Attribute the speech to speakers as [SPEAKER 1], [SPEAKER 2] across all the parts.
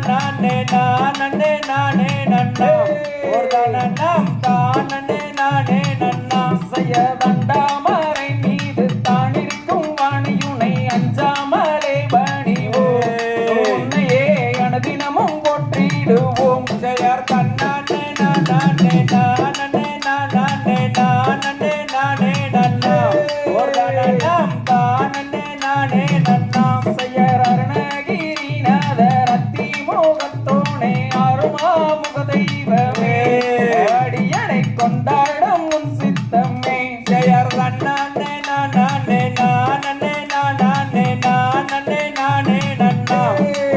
[SPEAKER 1] நானே நானே நானே நன்னா ஒரு தனம் தானே நானே நன்னா செய்ய தண்டாமரை மீது தானிருக்கும் வாணியுனை அஞ்சாமலே பணிவோ உன்னையே அனுதினமும் போற்றிடுவோம் ஜெயர் தன்னானே நானே நானே நானே நானே நானே நன்னா ஒரு தனம் தானே நானே நன்னா செய்யர் தெய்வமே அடியனை கொண்டாடும் உன் சித்தமே ஜெயர் நானே நானே நானே நானே நானே நானே நன்னா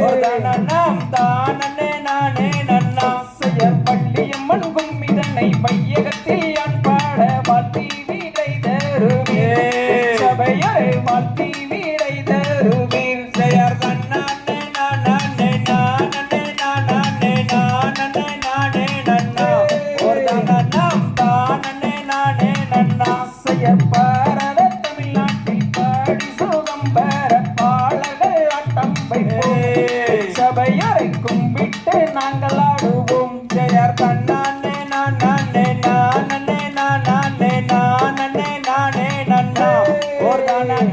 [SPEAKER 1] ஒரு தனம் தானே நானே நன்னா செய்யர் பள்ளியம்மன் கும்மிதனை பையகத்தில் யான் பாட வாழ்த்தி வீடை தருவே சபையரை வாழ்த்தி வீடை தருவீர் ஜெயர் நானே நானே நானே நானே நானே நானே நன்னா ஒரு தனம் தானே நானே நன்னா செய்யர் பாரத தமிழ்நாட்டில் பாடி சுகம் பெற பாடல்கள் ஆட்டம் வைப்போம் சபையரை கும்பிட்டு நாங்கள் ஆடுவோம் ஜெயர் தன்னானே நானே நானே நானே நானே நானே நன்னா ஒரு தனம்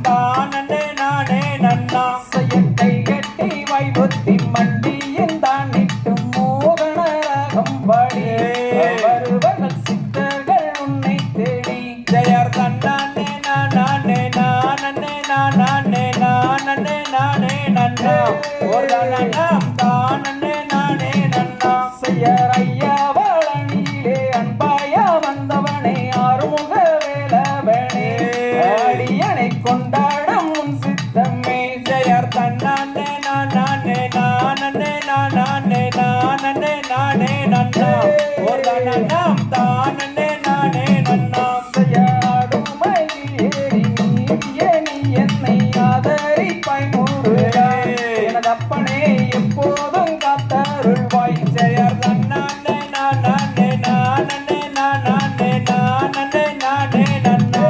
[SPEAKER 1] தானே நானே நன்னா செய்யர் கை கட்டி வைபுத்தி மண்டியின் தானிட்டு மோகன ராகம் பாடி வருவர்கள் சித்தர்கள் உன்னை தேடி ஜெயர் தன்னானே நானே நானே நானே நானே நானே நன்னா ஒரு தனம் தானே நானே நன்னா செய்யர் ஐயாவளனிலே அன்பாயா வந்தவனே ஆறுமுக வேலவனே அடியனை கொண்டாடும் உன் சித்தமே ஜெயர் தன்னானே நானே நானே நானே நானே நானே நன்னா ஒரு தனம் தானே நானே நன்னா செய்யாடும் மயிலேறி நீ என்னை ஆதரிப்பாய் முருகா எனதப்பனே எப்போதும் காத்தருள்வாய் ஜெயர் நானே நானே நானே நானே நானே நானே நன்னா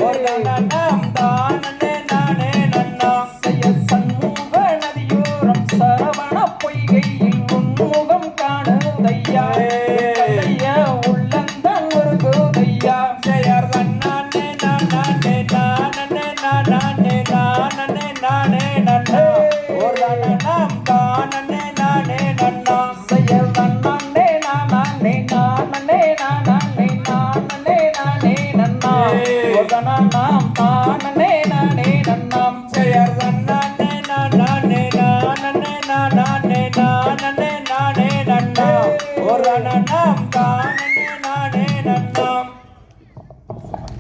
[SPEAKER 1] ஒரு தனம் தானே நானே நன்னா செய்ய சண்முக நதியோரம் சரவண பொய்கையில் உன்முகம் காணுதையா உள்ளந்தான் ஒரு கோதையா ஜெயர் நானே நானே நானே நானே நானே நானே நன்னா ஒரு தனம் தானே நானே நன்னா செய்யர் நானே நானே நானே நானே நானே நானே நன்னா ஒரு தனம் தானே நானே நன்னா செய்யர் நானே நானே நானே நானே நானே நானே நன்னா ஒரு தனம்